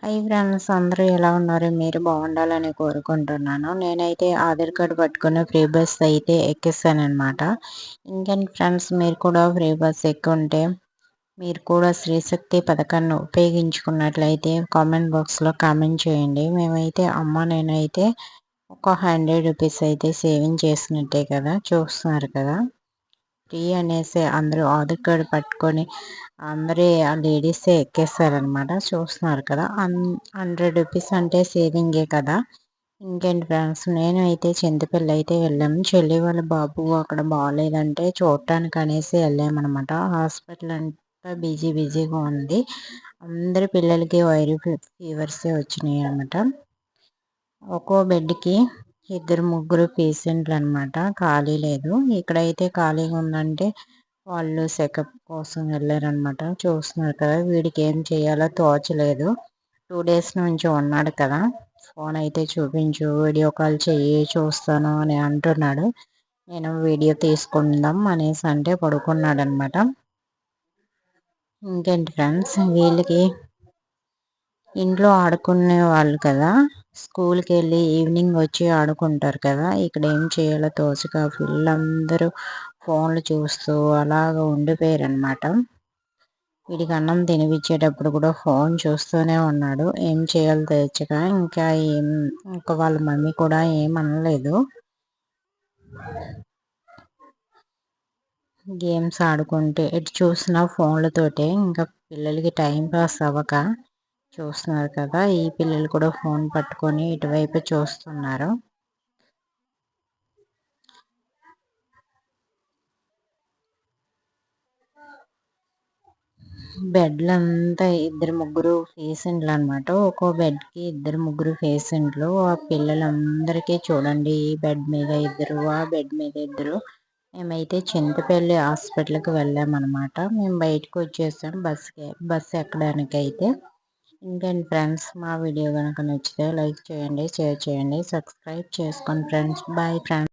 Hi friends, అందరూ ఎలా ఉన్నారు? మీరు బాగుండాలని కోరుకుంటున్నాను. నేనైతే ఆధార్ కార్డు పట్టుకున్న ఫ్రీ బస్ అయితే ఎక్కేసానమాట. ఇంకేంటి ఫ్రెండ్స్, మీరు కూడా ఫ్రీ బస్ ఎక్కుంటే మీరు కూడా శ్రీశక్తి పథకాన్ని ఉపయోగించుకున్నట్లయితే కామెంట్ బాక్స్లో కామెంట్ చేయండి. మేమైతే నేనైతే ఒక 100 రూపీస్ అయితే సేవింగ్ చేసినట్టే కదా, చూస్తున్నారు కదా. ఫ్రీ అనేసి అందరూ ఆధార్ కార్డు పట్టుకొని అందరూ ఆ లేడీసే ఎక్కేస్తారనమాట. చూస్తున్నారు కదా. 100 రూపీస్ అంటే సేవింగే కదా. ఇంకేంటి ఫ్రెండ్స్, నేను అయితే చింతపల్లి అయితే వెళ్ళాము. చెల్లి వాళ్ళ బాబు అక్కడ బాగాలేదంటే చూడటానికి అనేసి వెళ్ళామన్నమాట. హాస్పిటల్ అంతా బిజీగా ఉంది. అందరి పిల్లలకి వైరల్ ఫీవర్సే వచ్చినాయి అనమాట. ఒక్కో బెడ్కి 2-3 పేషెంట్లు అనమాట. ఖాళీ లేదు. ఇక్కడైతే ఖాళీగా ఉందంటే వాళ్ళు చెకప్ కోసం వెళ్ళారనమాట. చూస్తున్నారు కదా. వీడికి ఏం చేయాలో తోచలేదు. 2 డేస్ నుంచి ఉన్నాడు కదా. ఫోన్ అయితే చూపించు, వీడియో కాల్ చెయ్యి, చూస్తాను అని అంటున్నాడు. నేను వీడియో తీసుకుందాం అనేసి అంటే పడుకున్నాడు అనమాట. ఇంకేంటి ఫ్రెండ్స్, వీళ్ళకి ఇంట్లో ఆడుకునే వాళ్ళు కదా, స్కూల్కి వెళ్ళి ఈవినింగ్ వచ్చి ఆడుకుంటారు కదా. ఇక్కడ ఏం చేయాలో తోచక పిల్లలందరూ ఫోన్లు చూస్తూ అలాగ ఉండిపోయారు అనమాట. వీడికి అన్నం తినిపించేటప్పుడు కూడా ఫోన్ చూస్తూనే ఉన్నాడు. ఏం చేయాలో తోచక ఇంకా వాళ్ళ మమ్మీ కూడా ఏమనలేదు. గేమ్స్ ఆడుకుంటే ఎటు చూసినా ఫోన్లతోటే, ఇంకా పిల్లలకి టైం పాస్ అవ్వక చూస్తున్నారు కదా. ఈ పిల్లలు కూడా ఫోన్ పట్టుకొని ఇటువైపు చూస్తున్నారు. బెడ్లంతా 2-3 పేషెంట్లు అనమాట. ఒక్కో బెడ్కి 2-3 పేషెంట్లు. ఆ పిల్లలందరికీ చూడండి, ఈ బెడ్ మీద 2, ఆ బెడ్ మీద 2. మేమైతే చింతపల్లి హాస్పిటల్కి వెళ్ళామన్నమాట. మేము బయటకు వచ్చేసాం బస్సు ఎక్కడానికి అయితే. ఇంకేంటి ఫ్రెండ్స్, మా వీడియో కనుక నచ్చితే లైక్ చేయండి, షేర్ చేయండి, సబ్స్క్రైబ్ చేసుకోండి ఫ్రెండ్స్. Bye friends.